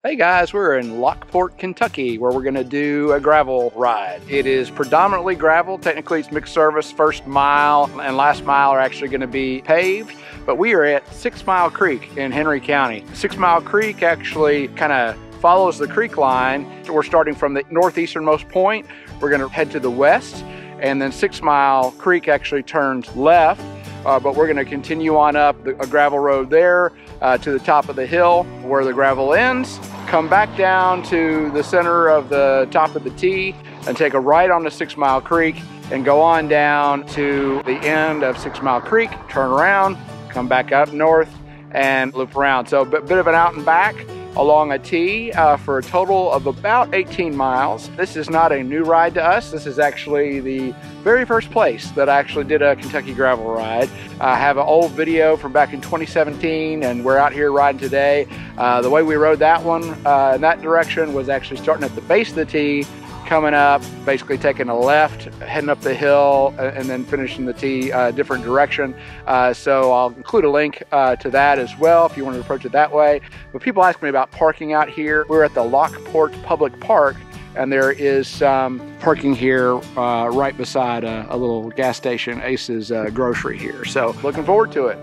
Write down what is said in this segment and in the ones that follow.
Hey guys, we're in Lockport, Kentucky, where we're going to do a gravel ride. It is predominantly gravel. Technically, it's mixed service. First mile and last mile are actually going to be paved, but we are at 6 Mile Creek in Henry County. 6 Mile Creek actually kind of follows the creek line. So we're starting from the northeasternmost point. We're going to head to the west, and then 6 Mile Creek actually turns left. But we're going to continue on up a gravel road there to the top of the hill where the gravel ends, come back down to the center of the top of the T and take a right onto 6 Mile Creek and go on down to the end of 6 Mile Creek, turn around, come back up north and loop around. So a bit of an out and back along a T for a total of about 18 miles. This is not a new ride to us. This is actually the very first place that I actually did a Kentucky gravel ride. I have an old video from back in 2017, and we're out here riding today. The way we rode that one in that direction was actually starting at the base of the T, coming up, basically taking a left, heading up the hill, and then finishing the T different direction. So I'll include a link to that as well if you want to approach it that way. But people ask me about parking out here. We're at the Lockport Public Park, and there is parking here right beside a little gas station, Ace's Grocery here. So looking forward to it.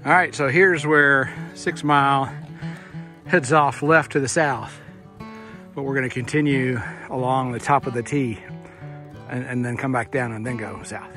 All right, so here's where 6 Mile heads off left to the south, but we're going to continue along the top of the T and then come back down and then go south.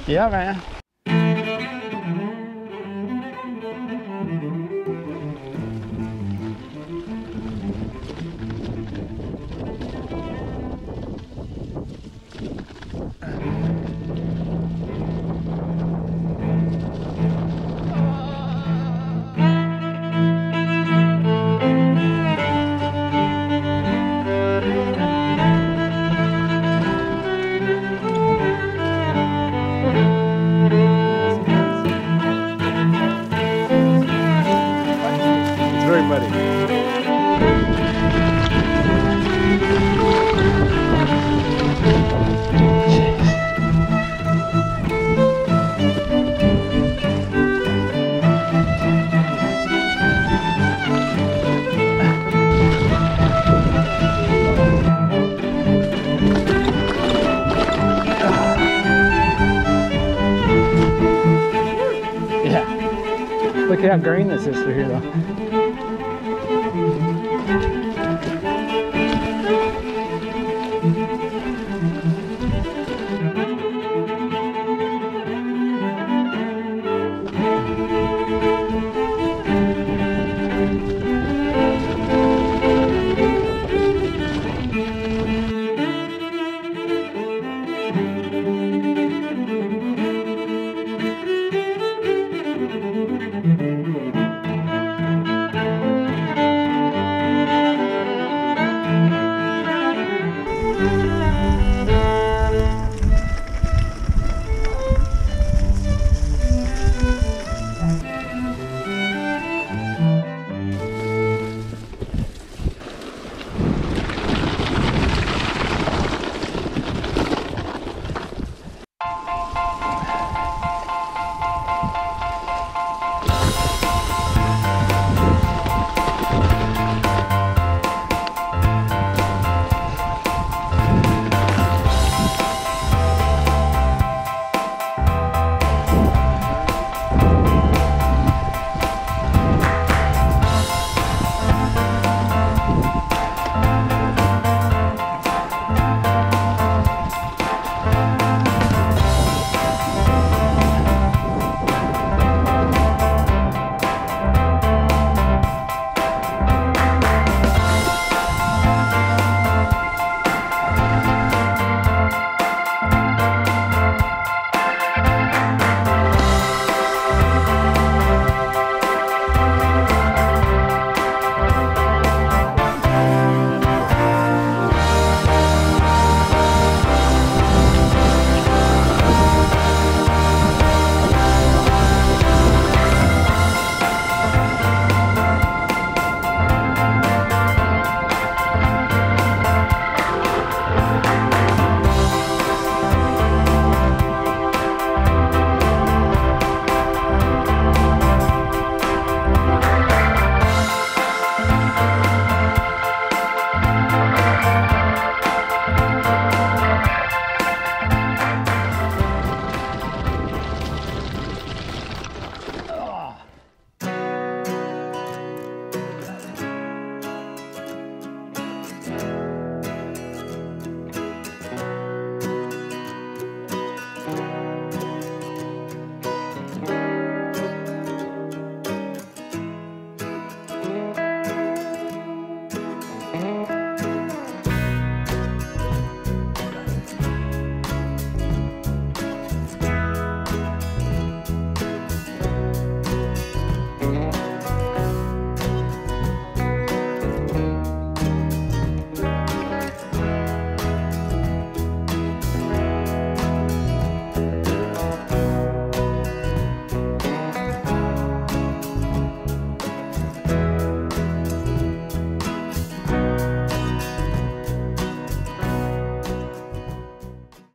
Yeah, man. Very muddy. Yeah. Look at how green this is through here though.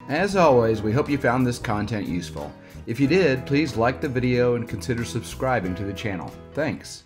As always, we hope you found this content useful. If you did, please like the video and consider subscribing to the channel. Thanks.